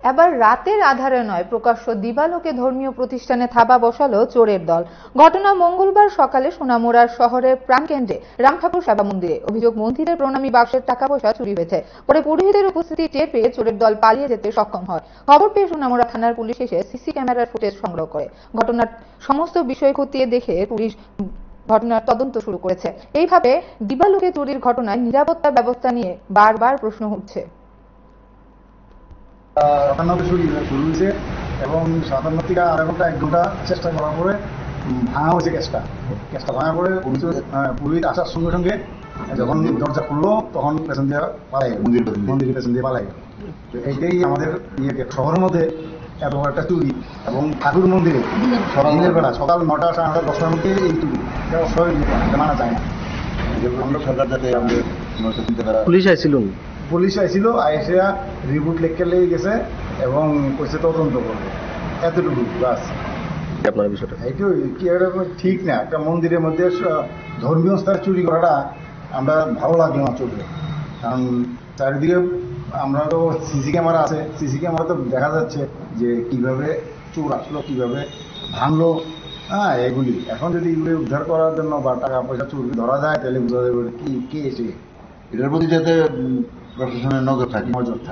এবার রাতের আধারে নয়, প্রকাশ্য দিবালোকে ধর্মীয় প্রতিষ্ঠানে থাবা বসালো চোরের দল। ঘটনা মঙ্গলবার সকালে সোনামুড়ার শহরের প্রাণকেন্দ্রে রামঠাকুর সেবা মন্দিরে। অভিযোগ, মন্দিরের প্রণামী বাক্সের টাকা পয়সা চুরি হয়েছে। পরে পুরোহিতের উপস্থিতি টের পেয়ে চোরের দল পালিয়ে যেতে সক্ষম হয়। খবর পেয়ে সোনামুড়া থানার পুলিশ এসে সিসি ক্যামেরার ফুটেজ সংগ্রহ করে। ঘটনার সমস্ত বিষয় খতিয়ে দেখে পুলিশ ঘটনার তদন্ত শুরু করেছে। এইভাবে দিবালোকে চুরির ঘটনায় নিরাপত্তা ব্যবস্থা নিয়ে বারবার প্রশ্ন উঠছে। 57 শুরু হয়েছে এবং 57 থেকে আধা ঘন্টা 1 ঘন্টা চেষ্টা করার পরে ভাঙা হয়েছে গ্যাসটা ভাঙার পরে পুরোহিত আসার সঙ্গে সঙ্গে যখন দরজা খুললো তখন পেছন দিয়ে পালাই, মন্দিরের পেছন দিয়ে পালাই। এইটাই আমাদের শহরের মধ্যে এত বড় একটা চুরি, এবং ঠাকুর মন্দিরে দিনের বেলা সকাল 9টা 9:30 10টার মধ্যে এই চুরি, এটা অস্বাভাবিক, মানা যায় না। আমরা সরকার যাতে আমাদের পুলিশ আইছিল, আইসে রিপোর্ট লিখে লেগে গেছে এবং কইছে তদন্ত করবে, এতটুকু বাস। আপনার বিষয়টা এইটু কি ঠিক না, একটা মন্দিরের মধ্যে ধর্মীয় স্থানে চুরি করাটা আমরা ভালো লাগলো না চলবে। কারণ চারিদিকে আমরা তো সিসি ক্যামেরা আছে, সিসি ক্যামেরা তো দেখা যাচ্ছে যে কিভাবে চোর আসলো, কিভাবে ভাঙলো। এগুলি এখন যদি এগুলি উদ্ধার করার জন্য বা টাকা পয়সা চুরি ধরা যায় তাহলে বোঝা যাবে কি কে এসে। এটার প্রতি যাতে প্রশাসনের নজর থাকে।